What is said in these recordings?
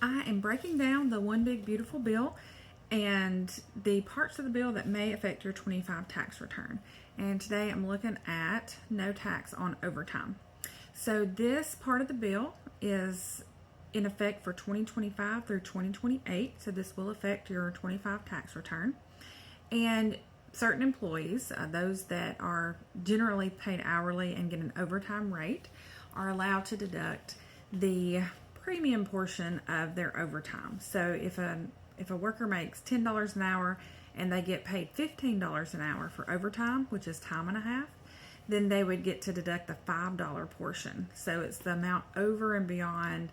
I am breaking down the one big beautiful bill and the parts of the bill that may affect your 25 tax return. And today I'm looking at no tax on overtime. So this part of the bill is in effect for 2025 through 2028. So this will affect your 25 tax return. And certain employees, those that are generally paid hourly and get an overtime rate, are allowed to deduct the premium portion of their overtime. So if a worker makes $10 an hour and they get paid $15 an hour for overtime, which is time and a half, then they would get to deduct the $5 portion. So it's the amount over and beyond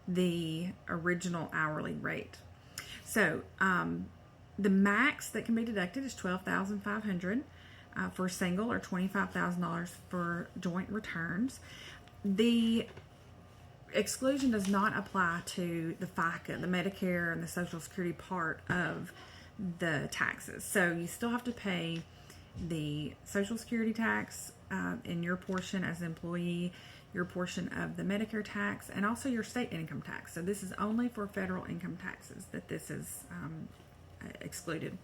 the original hourly rate. So the max that can be deducted is $12,500 for single, or $25,000 for joint returns. The exclusion does not apply to the FICA, the Medicare, and the Social Security part of the taxes. So you still have to pay the Social Security tax in your portion as an employee, your portion of the Medicare tax, and also your state income tax. So this is only for federal income taxes that this is excluded.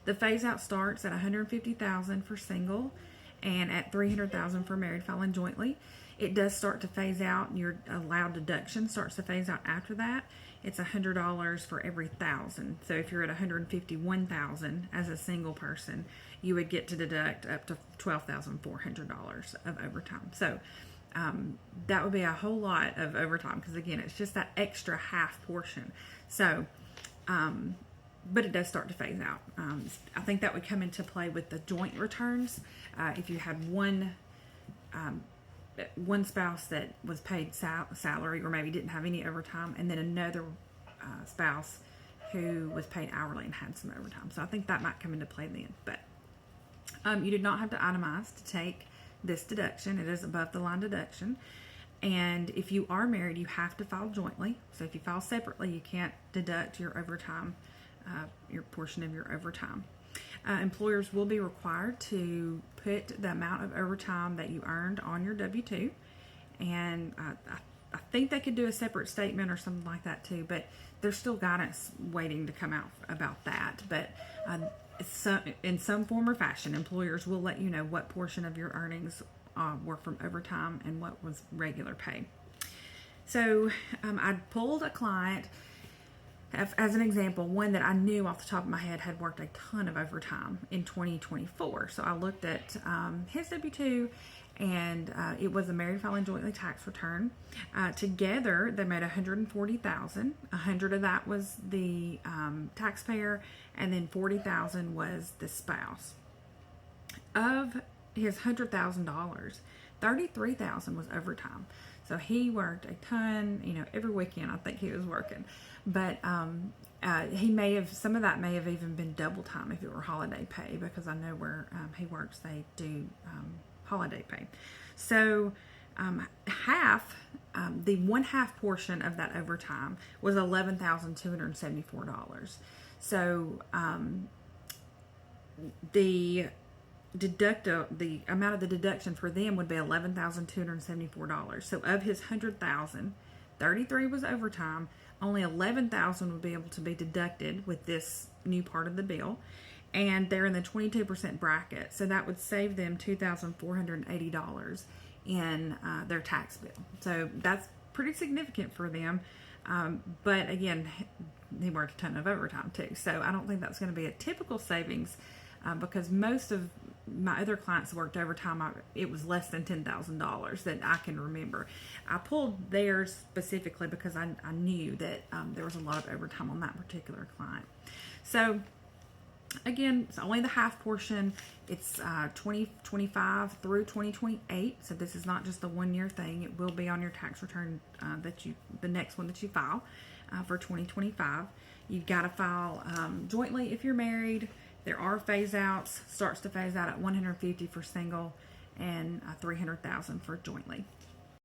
The phase out starts at $150,000 for single and at $300,000 for married filing jointly. It does start to phase out. Your allowed deduction starts to phase out after that. It's $100 for every 1,000. So if you're at $151,000 as a single person, you would get to deduct up to $12,400 of overtime. So that would be a whole lot of overtime, because again, it's just that extra half portion. So, but it does start to phase out. I think that would come into play with the joint returns. If you had one spouse that was paid salary, or maybe didn't have any overtime, and then another spouse who was paid hourly and had some overtime. So I think that might come into play then. But you do not have to itemize to take this deduction. It is above the line deduction. And if you are married, you have to file jointly. So if you file separately, you can't deduct your overtime, your portion of your overtime. Employers will be required to put the amount of overtime that you earned on your W-2, and I think they could do a separate statement or something like that too, but there's still guidance waiting to come out about that. But in some form or fashion, employers will let you know what portion of your earnings were from overtime and what was regular pay. So I pulled a client as an example, one that I knew off the top of my head had worked a ton of overtime in 2024. So I looked at his W-2, and it was a married filing jointly tax return. Together, they made $140,000. $100,000 of that was the taxpayer, and then $40,000 was the spouse. Of his $100,000, $33,000 was overtime. So he worked a ton, every weekend I think he was working. But he may have, some of that may have even been double time if it were holiday pay, because I know where he works, they do holiday pay. So the one half portion of that overtime was $11,274. So the amount of the deduction for them would be $11,274. So of his $100,000, $33,000 was overtime. Only $11,000 would be able to be deducted with this new part of the bill, and they're in the 22% bracket. So that would save them $2,480 in their tax bill. So that's pretty significant for them. But again, he worked a ton of overtime too. So I don't think that's going to be a typical savings. Because most of my other clients worked overtime, it was less than $10,000 that I can remember. I pulled theirs specifically because I knew that there was a lot of overtime on that particular client. So again, it's only the half portion. It's 2025 through 2028. So this is not just a 1 year thing. It will be on your tax return the next one that you file for 2025. You've got to file jointly if you're married. There are phase outs. Starts to phase out at $150,000 for single and $300,000 for jointly.